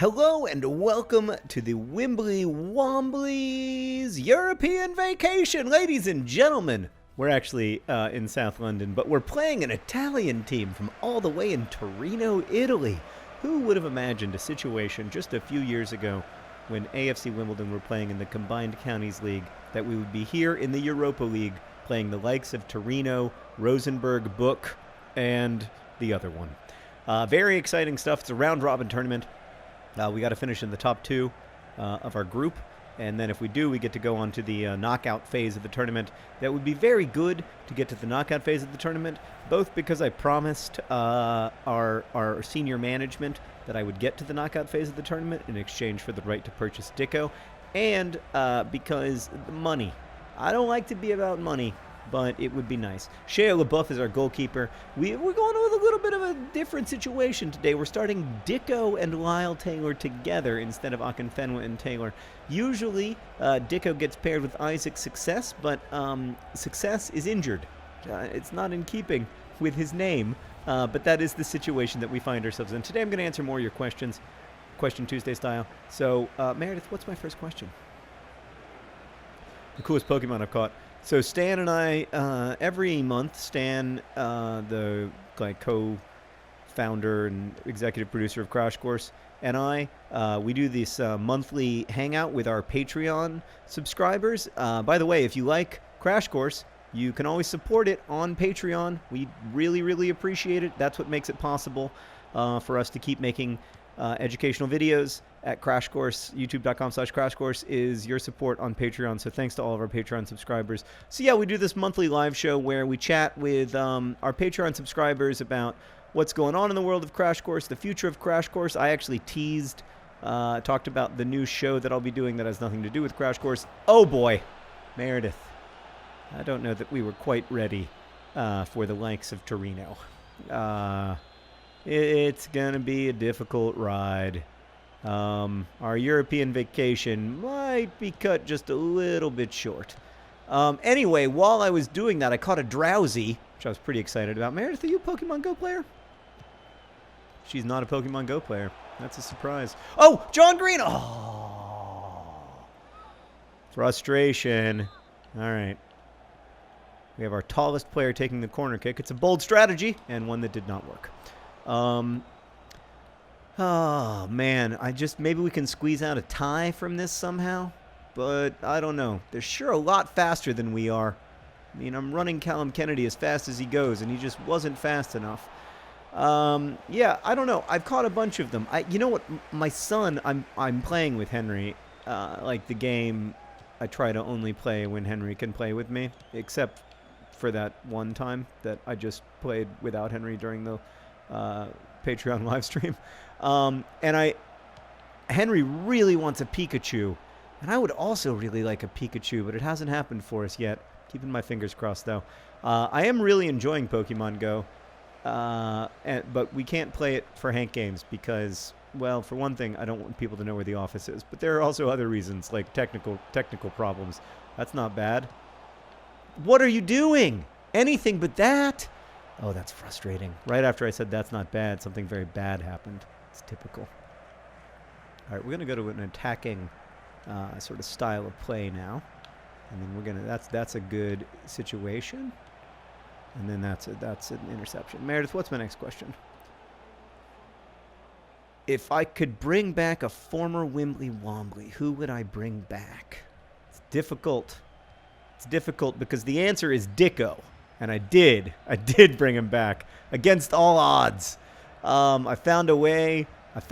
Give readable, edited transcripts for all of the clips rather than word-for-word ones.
Hello and welcome to the Wimbly Womblys European vacation, ladies and gentlemen. We're actually in South London, but we're playing an Italian team from all the way in Torino, Italy. Who would have imagined a situation just a few years ago when AFC Wimbledon were playing in the Combined Counties League that we would be here in the Europa League playing the likes of Torino, Rosenborg, Book, and the other one. Very exciting stuff. It's a round-robin tournament. We got to finish in the top two of our group, and then if we do, we get to go on to the knockout phase of the tournament. That would be very good to get to the knockout phase of the tournament, both because I promised our senior management that I would get to the knockout phase of the tournament in exchange for the right to purchase Dicko, and because the money. I don't like to be about money, but it would be nice. Shea LaBeouf is our goalkeeper. We're going with a little bit of a different situation today. We're starting Dicko and Lyle Taylor together instead of Akinfenwa and Taylor. Usually, Dicko gets paired with Isaac Success, but Success is injured. It's not in keeping with his name, but that is the situation that we find ourselves in. Today I'm going to answer more of your questions, Question Tuesday style. So, Meredith, what's my first question? The coolest Pokemon I've caught. So Stan and I, every month, Stan, the co-founder and executive producer of Crash Course, and I, we do this monthly hangout with our Patreon subscribers. By the way, if you like Crash Course, you can always support it on Patreon. We really, really appreciate it. That's what makes it possible for us to keep making educational videos at Crash Course. YouTube.com/Crash Course is your support on Patreon. So thanks to all of our Patreon subscribers. So yeah, we do this monthly live show where we chat with our Patreon subscribers about what's going on in the world of Crash Course, the future of Crash Course. I actually talked about the new show that I'll be doing that has nothing to do with Crash Course. Oh boy, Meredith, I don't know that we were quite ready for the likes of Torino. It's going to be a difficult ride. Our European vacation might be cut just a little bit short. Anyway, while I was doing that, I caught a Drowsy, which I was pretty excited about. Meredith, are you a Pokemon Go player? She's not a Pokemon Go player. That's a surprise. Oh, John Green! Oh! Frustration. All right. We have our tallest player taking the corner kick. It's a bold strategy, and one that did not work. Oh, man, maybe we can squeeze out a tie from this somehow, but I don't know. They're sure a lot faster than we are. I mean, I'm running Callum Kennedy as fast as he goes, and he just wasn't fast enough. Yeah, I don't know. I've caught a bunch of them. You know what? My son, I'm playing with Henry, like the game I try to only play when Henry can play with me, except for that one time that I just played without Henry during the Patreon live stream. Henry really wants a Pikachu, and I would also really like a Pikachu, but it hasn't happened for us yet. Keeping my fingers crossed, though. I am really enjoying Pokemon Go, but we can't play it for hankgames because, well, for one thing, I don't want people to know where the office is, but there are also other reasons, like technical problems. That's not bad. What are you doing? Anything but that? Oh, that's frustrating. Right after I said that's not bad, something very bad happened. It's typical. All right, we're going to go to an attacking sort of style of play now. And then we're going to, that's a good situation. And then that's an interception. Meredith, what's my next question? If I could bring back a former Wimbly Wombly, who would I bring back? It's difficult. It's difficult because the answer is Dicko. And I did bring him back against all odds. I found a way to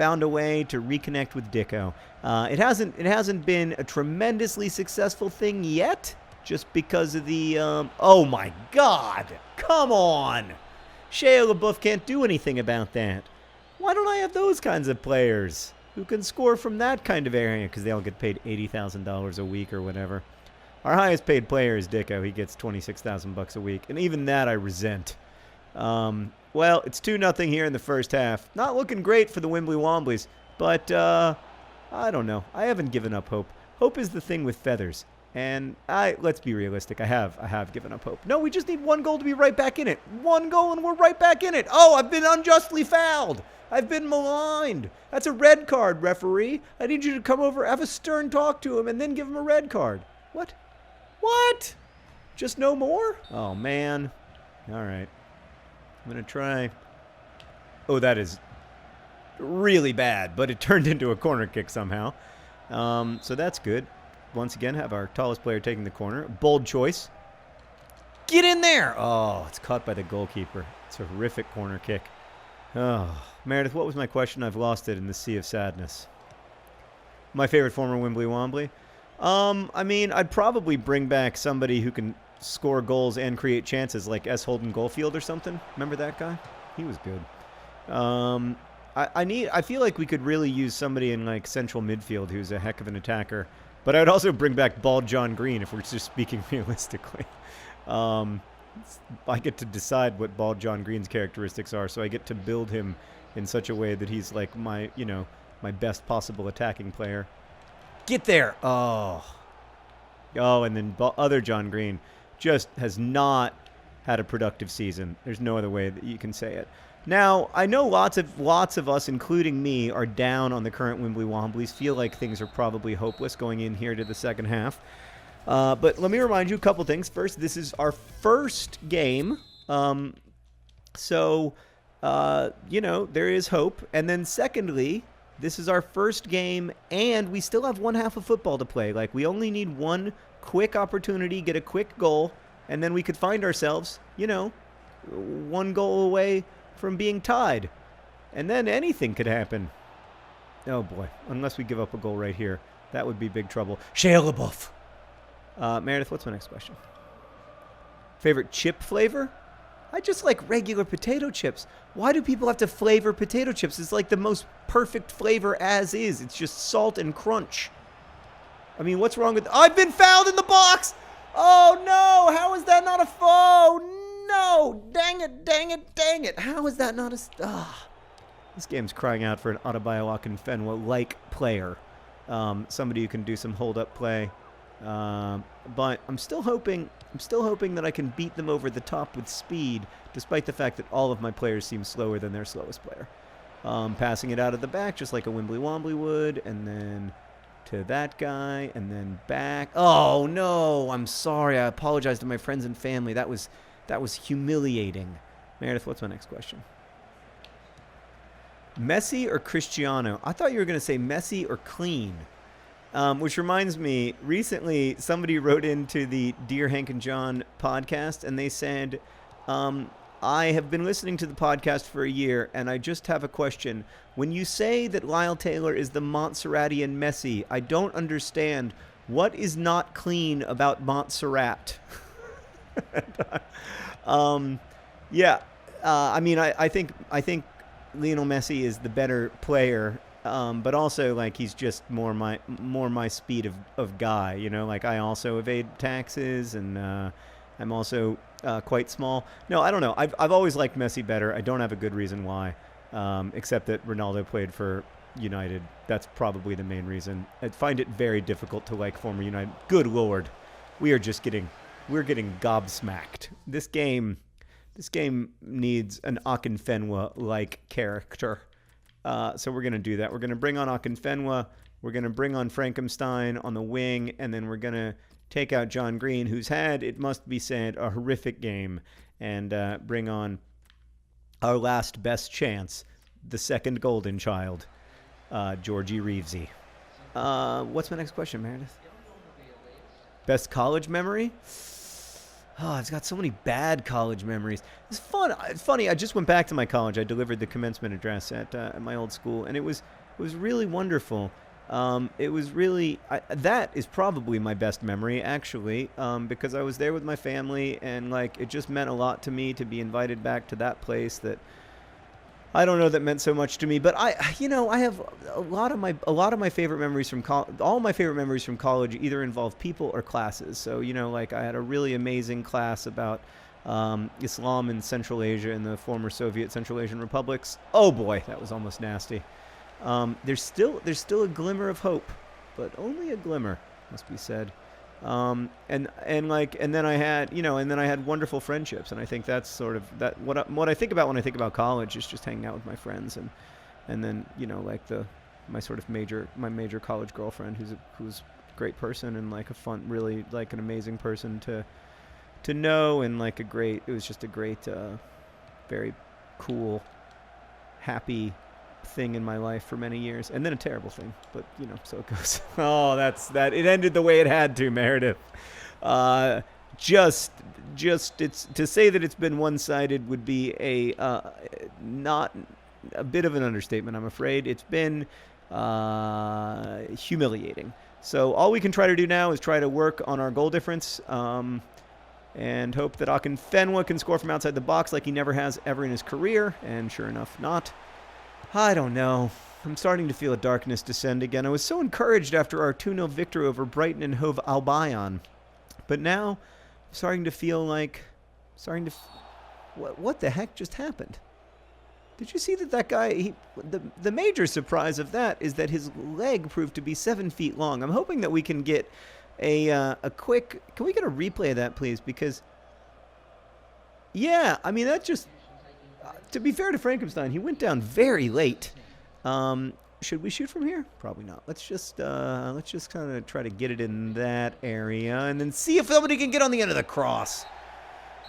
reconnect with Dicko. It hasn't been a tremendously successful thing yet, just because of the oh my God, come on, Shea LaBeouf can't do anything about that. Why don't I have those kinds of players who can score from that kind of area? Because they all get paid $80,000 a week or whatever. Our highest paid player is Dicko. He gets $26,000 a week, and even that I resent. Well, it's 2-0 here in the first half. Not looking great for the Wimbly Womblys, but I don't know. I haven't given up hope. Hope is the thing with feathers, and let's be realistic. I have given up hope. No, we just need one goal to be right back in it. One goal and we're right back in it. Oh, I've been unjustly fouled. I've been maligned. That's a red card, referee. I need you to come over, have a stern talk to him, and then give him a red card. What? What? Just no more? Oh, man. All right. I'm going to try. Oh, that is really bad, but it turned into a corner kick somehow. So that's good. Once again, have our tallest player taking the corner. Bold choice. Get in there! Oh, it's caught by the goalkeeper. It's a horrific corner kick. Oh, Meredith, what was my question? I've lost it in the sea of sadness. My favorite former Wimbly Wombly? I mean, I'd probably bring back somebody who can score goals and create chances, like S. Holden Goldfield or something. Remember that guy? He was good. I feel like we could really use somebody in like central midfield who's a heck of an attacker. But I'd also bring back Bald John Green if we're just speaking realistically. I get to decide what Bald John Green's characteristics are, so I get to build him in such a way that he's like my, my best possible attacking player. Get there! Oh, and then other John Green just has not had a productive season. There's no other way that you can say it. Now, I know lots of us, including me, are down on the current Wimbly Womblys, feel like things are probably hopeless going in here to the second half. But let me remind you a couple things. First, this is our first game. So, there is hope. And then secondly, this is our first game, and we still have one half of football to play. Like, we only need one quick opportunity, get a quick goal, and then we could find ourselves, one goal away from being tied. And then anything could happen. Oh, boy. Unless we give up a goal right here. That would be big trouble. Shia LaBeouf. Meredith, what's my next question? Favorite chip flavor? I just like regular potato chips. Why do people have to flavor potato chips? It's like the most perfect flavor as is. It's just salt and crunch. I mean, what's wrong with... I've been fouled in the box! Oh, no! How is that not a... Oh, no! Dang it! How is that not a... This game's crying out for an Adebayo Akinfenwa-like player. Somebody who can do some hold-up play. But I'm still hoping that I can beat them over the top with speed, despite the fact that all of my players seem slower than their slowest player. Passing it out of the back, just like a Wimbly Wombly would, and then to that guy, and then back. Oh, no, I'm sorry. I apologize to my friends and family. That was humiliating. Meredith, what's my next question? Messi or Cristiano? I thought you were going to say Messi or clean. Which reminds me, recently somebody wrote into the Dear Hank and John podcast, and they said, I have been listening to the podcast for a year, and I just have a question. When you say that Lyle Taylor is the Montserratian Messi, I don't understand. What is not clean about Montserrat? I mean, I think Lionel Messi is the better player. But also, like, he's just more my speed of guy, like I also evade taxes, and I'm also quite small. No, I don't know. I've always liked Messi better. I don't have a good reason why, except that Ronaldo played for United. That's probably the main reason. I find it very difficult to like former United. Good Lord, we're getting gobsmacked. This game needs an Akinfenwa-like character. So we're going to do that. We're going to bring on Akinfenwa. We're going to bring on Frankenstein on the wing. And then we're going to take out John Green, who's had, it must be said, a horrific game. And bring on our last best chance, the second golden child, Georgie Reevesy. What's my next question, Meredith? Best college memory? Oh, I've got so many bad college memories. It's fun. It's funny. I just went back to my college. I delivered the commencement address at my old school, and it was really wonderful. It was really that is probably my best memory, actually, because I was there with my family, and like it just meant a lot to me to be invited back to that place that I don't know that meant so much to me. But I have a lot of my favorite memories from all my favorite memories from college either involve people or classes. So like I had a really amazing class about Islam in Central Asia and the former Soviet Central Asian republics. Oh boy, that was almost nasty. There's still a glimmer of hope, but only a glimmer, must be said. And then I had wonderful friendships, and I think that's sort of that what I think about when I think about college is just hanging out with my friends and and then like my major college girlfriend, who's a great person and like a fun, really like an amazing person to know, and like it was just a great, very cool, happy thing in my life for many years, and then a terrible thing, but so it goes. Oh, it ended the way it had to, Meredith. Just it's to say that it's been one-sided would be not a bit of an understatement, I'm afraid. It's been humiliating. So all we can try to do now is try to work on our goal difference, and hope that Akinfenwa can score from outside the box like he never has ever in his career, and sure enough, not. I don't know. I'm starting to feel a darkness descend again. I was so encouraged after our 2-0 victory over Brighton and Hove Albion. But now, I'm starting to feel like... What the heck just happened? Did you see that guy... The major surprise of that is that his leg proved to be 7 feet long. I'm hoping that we can get a quick... Can we get a replay of that, please? Because... Yeah, I mean, that just... to be fair to Frankenstein, he went down very late. Should we shoot from here? Probably not. Let's just kind of try to get it in that area and then see if somebody can get on the end of the cross.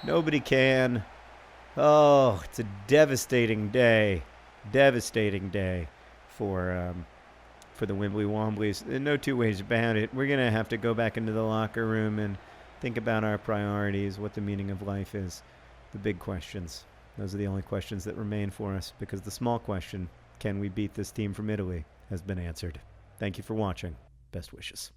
Nobody can. Oh, it's a devastating day. Devastating day for the Wimbly Womblys. There's no two ways about it. We're going to have to go back into the locker room and think about our priorities, what the meaning of life is, the big questions. Those are the only questions that remain for us, because the small question, can we beat this team from Italy, has been answered. Thank you for watching. Best wishes.